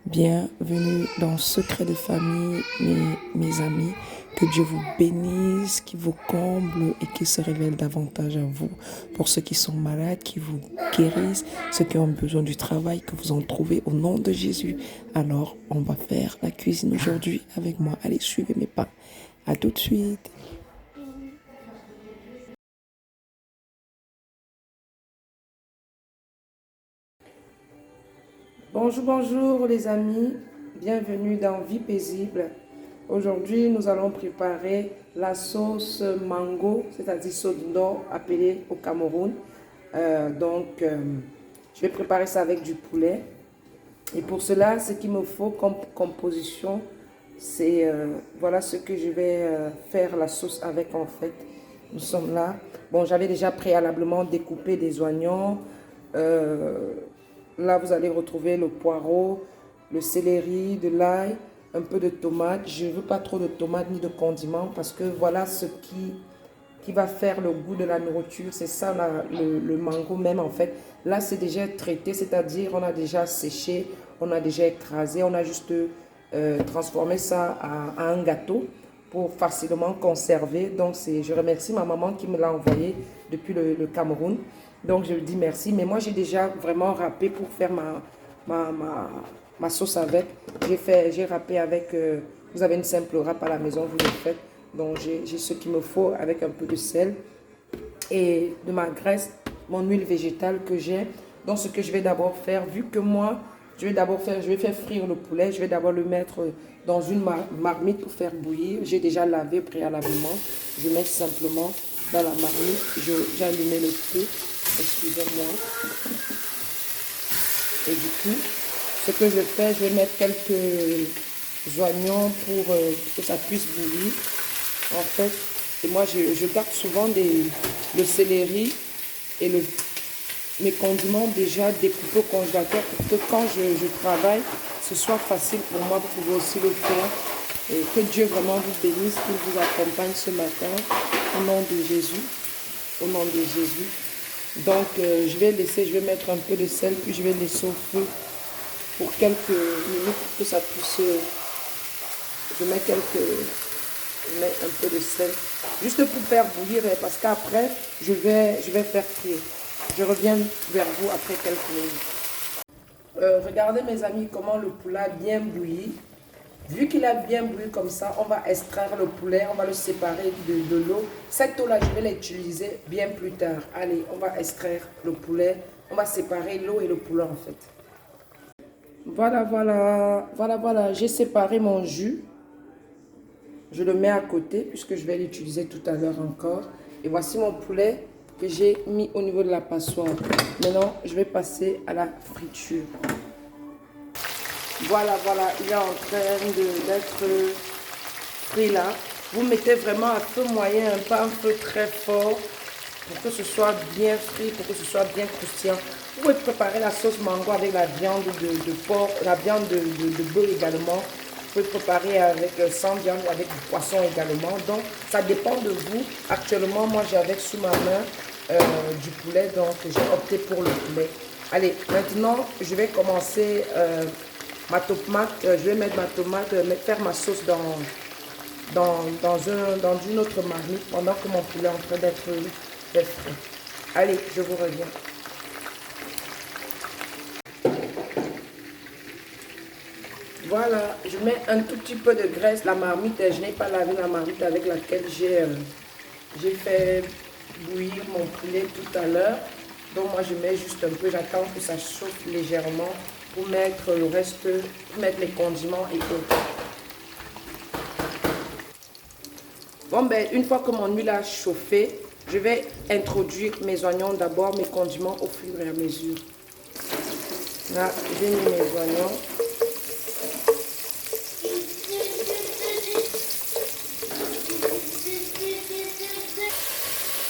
Bienvenue dans Secret de famille, mes amis. Que Dieu vous bénisse, qu'il vous comble et qu'il se révèle davantage à vous. Pour ceux qui sont malades, qu'il vous guérisse. Ceux qui ont besoin du travail, que vous en trouvez au nom de Jésus. Alors, on va faire la cuisine aujourd'hui avec moi. Allez, suivez mes pas. À tout de suite. Bonjour, bonjour les amis, bienvenue dans Vie paisible. Aujourd'hui, nous allons préparer la sauce mango, c'est-à-dire sauce nord appelée au Cameroun. Je vais préparer ça avec du poulet. Et pour cela, ce qu'il me faut comme composition, c'est voilà ce que je vais faire la sauce avec en fait. Nous sommes là. Bon, j'avais déjà préalablement découpé des oignons. Là, vous allez retrouver le poireau, le céleri, de l'ail, un peu de tomate. Je ne veux pas trop de tomates ni de condiments parce que voilà ce qui va faire le goût de la nourriture. C'est ça le mango même en fait. Là, c'est déjà traité, c'est-à-dire on a déjà séché, on a déjà écrasé, on a juste transformé ça à un gâteau pour facilement conserver. Donc, je remercie ma maman qui me l'a envoyé depuis le Cameroun. Donc, je lui dis merci. Mais moi, j'ai déjà vraiment râpé pour faire ma sauce avec. J'ai râpé avec, vous avez une simple râpe à la maison, vous le faites. Donc, j'ai ce qu'il me faut avec un peu de sel et de ma graisse, mon huile végétale que j'ai. Donc, ce que je vais d'abord faire, vu que moi, je vais faire frire le poulet. Je vais d'abord le mettre dans une marmite pour faire bouillir. J'ai déjà lavé préalablement. Je mets simplement dans la marmite. J'ai allumé le feu. Excusez-moi. Et du coup, ce que je fais, je vais mettre quelques oignons pour que ça puisse bouillir. En fait, et moi, je garde souvent le céleri et mes condiments déjà découpés au congélateur pour que quand je travaille, ce soit facile pour moi. Vous pouvez aussi le faire. Et que Dieu vraiment vous bénisse, qu'il vous accompagne ce matin. Au nom de Jésus. Au nom de Jésus. Donc, je vais mettre un peu de sel, puis je vais laisser au feu pour quelques minutes pour que ça puisse. Je mets un peu de sel, juste pour faire bouillir, parce qu'après, je vais faire frire. Je reviens vers vous après quelques minutes. Regardez mes amis comment le poulet a bien bouilli. Vu qu'il a bien bouilli comme ça, on va extraire le poulet, on va le séparer de l'eau. Cette eau-là, je vais l'utiliser bien plus tard. Allez, on va extraire le poulet, on va séparer l'eau et le poulet en fait. Voilà, j'ai séparé mon jus. Je le mets à côté puisque je vais l'utiliser tout à l'heure encore. Et voici mon poulet que j'ai mis au niveau de la passoire. Maintenant, je vais passer à la friture. Voilà, il est en train d'être frit là. Vous mettez vraiment à feu moyen, pas un feu très fort pour que ce soit bien frit, pour que ce soit bien croustillant. Vous pouvez préparer la sauce mango avec la viande de porc, la viande de bœuf également. Vous pouvez préparer avec sans viande ou avec du poisson également. Donc, ça dépend de vous. Actuellement, moi, j'ai avec sous ma main du poulet, donc j'ai opté pour le poulet. Allez, maintenant, je vais commencer ma tomate. Je vais mettre ma tomate, faire ma sauce dans une autre marmite pendant que mon poulet est en train d'être frit. Allez, je vous reviens. Voilà, je mets un tout petit peu de graisse. La marmite, je n'ai pas lavé la marmite avec laquelle j'ai fait bouillir mon poulet tout à l'heure. Donc moi, je mets juste un peu, j'attends que ça chauffe légèrement pour mettre le reste, pour mettre les condiments et autres. Bon, ben, une fois que mon huile a chauffé, je vais introduire mes oignons d'abord, mes condiments au fur et à mesure. Là, j'ai mis mes oignons.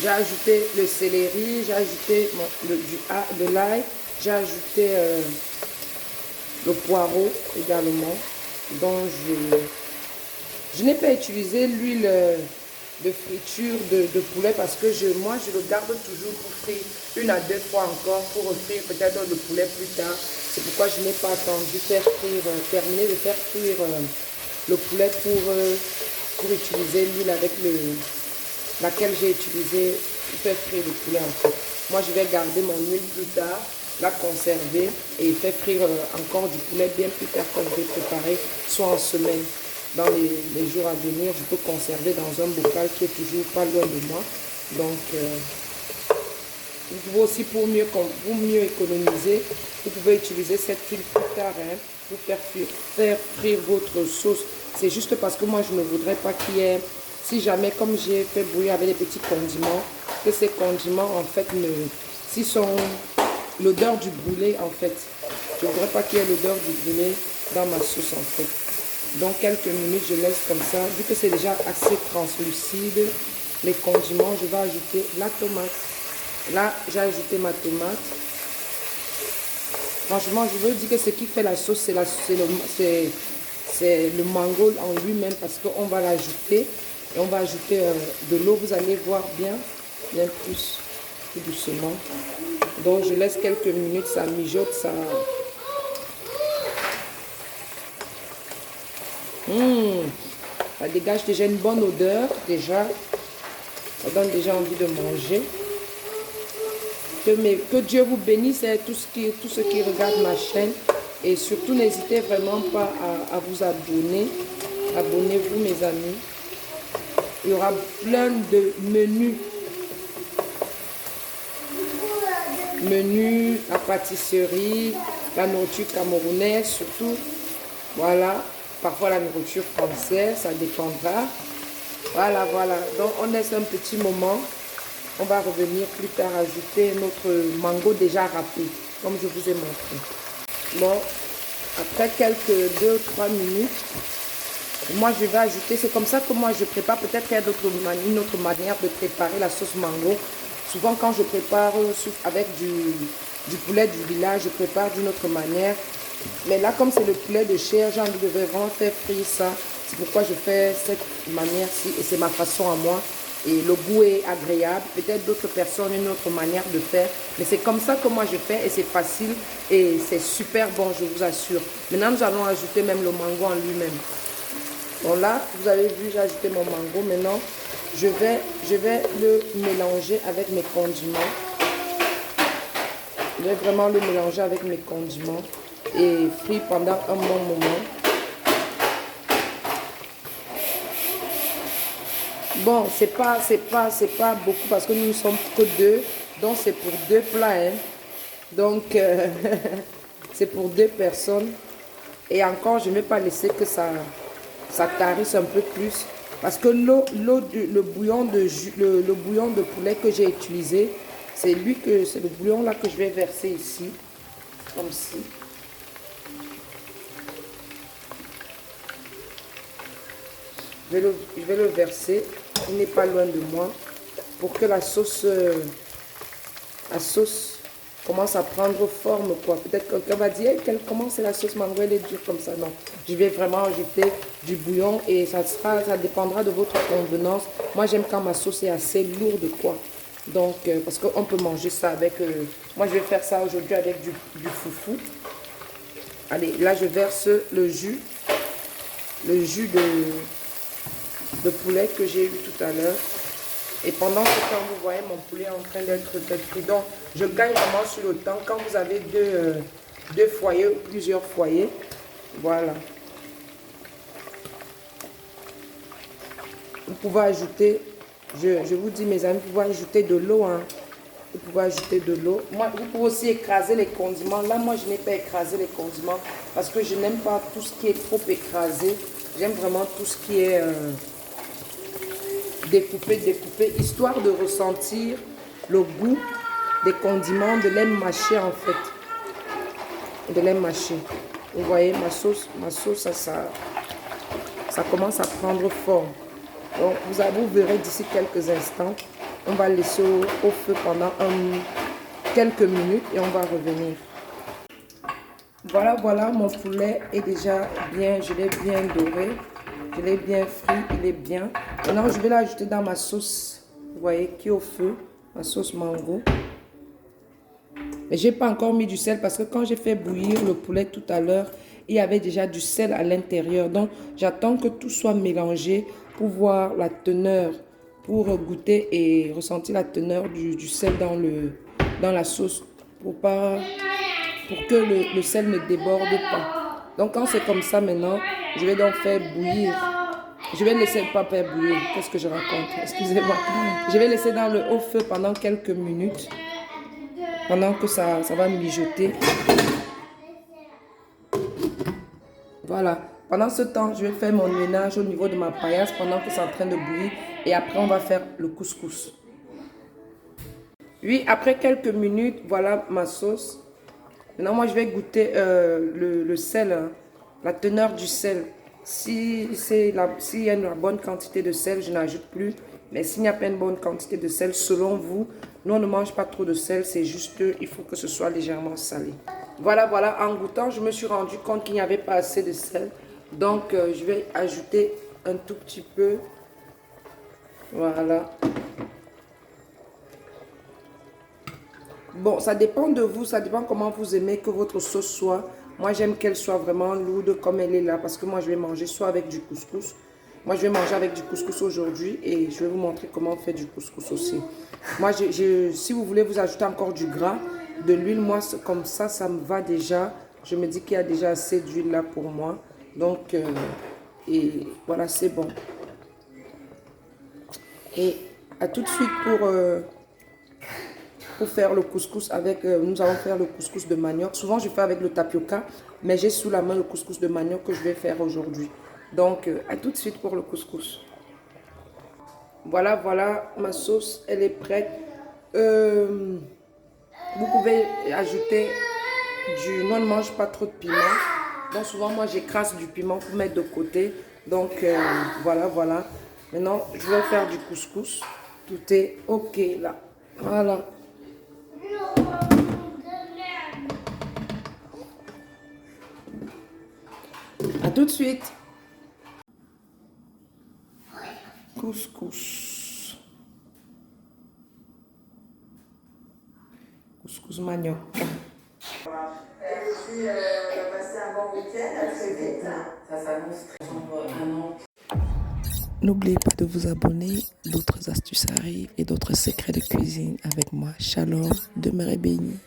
J'ai ajouté le céleri, j'ai ajouté de l'ail, j'ai ajouté le poireau également. Donc je n'ai pas utilisé l'huile de friture de poulet parce que moi je le garde toujours pour frire une à deux fois encore pour frire peut-être le poulet plus tard. C'est pourquoi je n'ai pas attendu terminer de faire cuire le poulet pour utiliser l'huile avec laquelle j'ai utilisé pour faire frire le poulet en fait. Moi, je vais garder mon huile plus tard, la conserver et faire frire encore du poulet bien plus tard quand je vais préparer, soit en semaine. Dans les jours à venir, je peux conserver dans un bocal qui est toujours pas loin de moi. Donc, vous pouvez aussi, pour mieux économiser, vous pouvez utiliser cette huile plus tard pour faire frire votre sauce. C'est juste parce que moi, je ne voudrais pas qu'il y ait, si jamais, comme j'ai fait bouillir avec des petits condiments, que ces condiments, en fait, s'ils sont l'odeur du brûlé, en fait. Je ne voudrais pas qu'il y ait l'odeur du brûlé dans ma sauce, en fait. Donc, quelques minutes, je laisse comme ça. Vu que c'est déjà assez translucide, les condiments, je vais ajouter la tomate. Là, j'ai ajouté ma tomate. Franchement, je veux dire que ce qui fait la sauce, c'est le mango en lui-même parce qu'on va l'ajouter. Et on va ajouter de l'eau. Vous allez voir bien plus doucement. Donc, je laisse quelques minutes, ça mijote, ça... Ça dégage déjà une bonne odeur, déjà. Ça donne déjà envie de manger. Que Dieu vous bénisse, tous ceux qui regardent ma chaîne. Et surtout, n'hésitez vraiment pas à vous abonner. Abonnez-vous, mes amis. Il y aura plein de menus. Menus, la pâtisserie, la nourriture camerounaise, surtout. Voilà. Parfois la nourriture française, ça dépendra. Voilà. Donc, on laisse un petit moment. On va revenir plus tard ajouter notre mango déjà râpé, comme je vous ai montré. Bon, après quelques 2 ou 3 minutes, moi je vais ajouter, c'est comme ça que moi je prépare. Peut-être qu'il y a une autre manière de préparer la sauce mango. Souvent quand je prépare avec du poulet du village, je prépare d'une autre manière. Mais là, comme c'est le poulet de chair, j'ai envie de vraiment faire frire ça. C'est pourquoi je fais cette manière-ci et c'est ma façon à moi. Et le goût est agréable. Peut-être d'autres personnes une autre manière de faire. Mais c'est comme ça que moi je fais et c'est facile et c'est super bon, je vous assure. Maintenant, nous allons ajouter même le mango en lui-même. Donc là, vous avez vu, j'ai ajouté mon mango. Maintenant, je vais le mélanger avec mes condiments. Je vais vraiment le mélanger avec mes condiments et frire pendant un bon moment. Bon, c'est pas beaucoup parce que nous ne sommes que 2. Donc, c'est pour 2 plats. Hein. Donc, c'est pour 2 personnes. Et encore, je ne vais pas laisser que ça tarisse un peu plus. Parce que le bouillon de poulet que j'ai utilisé, c'est le bouillon là que je vais verser ici. Comme ci. Je vais le verser. Il n'est pas loin de moi pour que la sauce commence à prendre forme quoi. Peut-être que quelqu'un va dire comment c'est la sauce mango, elle est dure comme ça. Non, je vais vraiment ajouter du bouillon et ça dépendra de votre convenance. Moi j'aime quand ma sauce est assez lourde quoi. Donc parce qu'on peut manger ça avec moi je vais faire ça aujourd'hui avec du foufou. Allez, là je verse le jus de poulet que j'ai eu tout à l'heure. Et pendant ce temps, vous voyez mon poulet en train d'être cuit. Donc, je gagne vraiment sur le temps. Quand vous avez deux foyers, plusieurs foyers, voilà. Vous pouvez ajouter, je vous dis mes amis, vous pouvez ajouter de l'eau. Hein. Vous pouvez ajouter de l'eau. Moi, vous pouvez aussi écraser les condiments. Là, moi, je n'ai pas écrasé les condiments parce que je n'aime pas tout ce qui est trop écrasé. J'aime vraiment tout ce qui est découpé, histoire de ressentir le goût des condiments, de lait mâché en fait. De lait mâché. Vous voyez, ma sauce ça commence à prendre forme. Donc, vous verrez d'ici quelques instants. On va laisser au feu pendant quelques minutes et on va revenir. Voilà, mon poulet est déjà bien, je l'ai bien doré. Je l'ai bien frit, il est bien. Maintenant, je vais l'ajouter dans ma sauce, vous voyez, qui est au feu, ma sauce mango. Mais j'ai pas encore mis du sel parce que quand j'ai fait bouillir le poulet tout à l'heure, il y avait déjà du sel à l'intérieur. Donc, j'attends que tout soit mélangé pour voir la teneur, pour goûter et ressentir la teneur du sel dans la sauce pour que le sel ne déborde pas. Donc, quand c'est comme ça maintenant, je vais donc faire bouillir. Je vais laisser pas faire bouillir. Qu'est-ce que je raconte? Excusez-moi. Je vais laisser dans le haut feu pendant quelques minutes. Pendant que ça va mijoter. Voilà. Pendant ce temps, je vais faire mon ménage au niveau de ma paillasse pendant que c'est en train de bouillir. Et après, on va faire le couscous. Oui, après quelques minutes, voilà ma sauce. Maintenant, moi, je vais goûter le sel, hein, la teneur du sel. S'il y a une bonne quantité de sel, je n'ajoute plus. Mais s'il n'y a pas une bonne quantité de sel, selon vous, nous, on ne mange pas trop de sel. C'est juste, il faut que ce soit légèrement salé. Voilà, voilà. En goûtant, je me suis rendu compte qu'il n'y avait pas assez de sel. Donc, je vais ajouter un tout petit peu. Voilà. Bon, ça dépend de vous, ça dépend comment vous aimez que votre sauce soit. Moi, j'aime qu'elle soit vraiment lourde comme elle est là parce que moi, je vais manger soit avec du couscous. Moi, je vais manger avec du couscous aujourd'hui et je vais vous montrer comment on fait du couscous aussi. Moi, si vous voulez vous ajouter encore du gras, de l'huile, moi, comme ça me va déjà. Je me dis qu'il y a déjà assez d'huile là pour moi. Donc, et voilà, c'est bon. Et à tout de suite pour faire le couscous avec, nous allons faire le couscous de manioc. Souvent, je fais avec le tapioca, mais j'ai sous la main le couscous de manioc que je vais faire aujourd'hui. Donc, à tout de suite pour le couscous. Voilà, voilà, ma sauce, elle est prête. Vous pouvez ajouter du... Nous, on ne mange pas trop de piment. Donc, souvent, moi, j'écrase du piment pour mettre de côté. Donc, voilà, voilà. Maintenant, je vais faire du couscous. Tout est OK là. Voilà. À tout de suite. Couscous. Couscous manioc. Et puis, passer un bon week-end, à très vite. Ça s'annonce très un an. N'oubliez pas de vous abonner. D'autres astuces arrivent et d'autres secrets de cuisine avec moi. Shalom, demeurez bénis.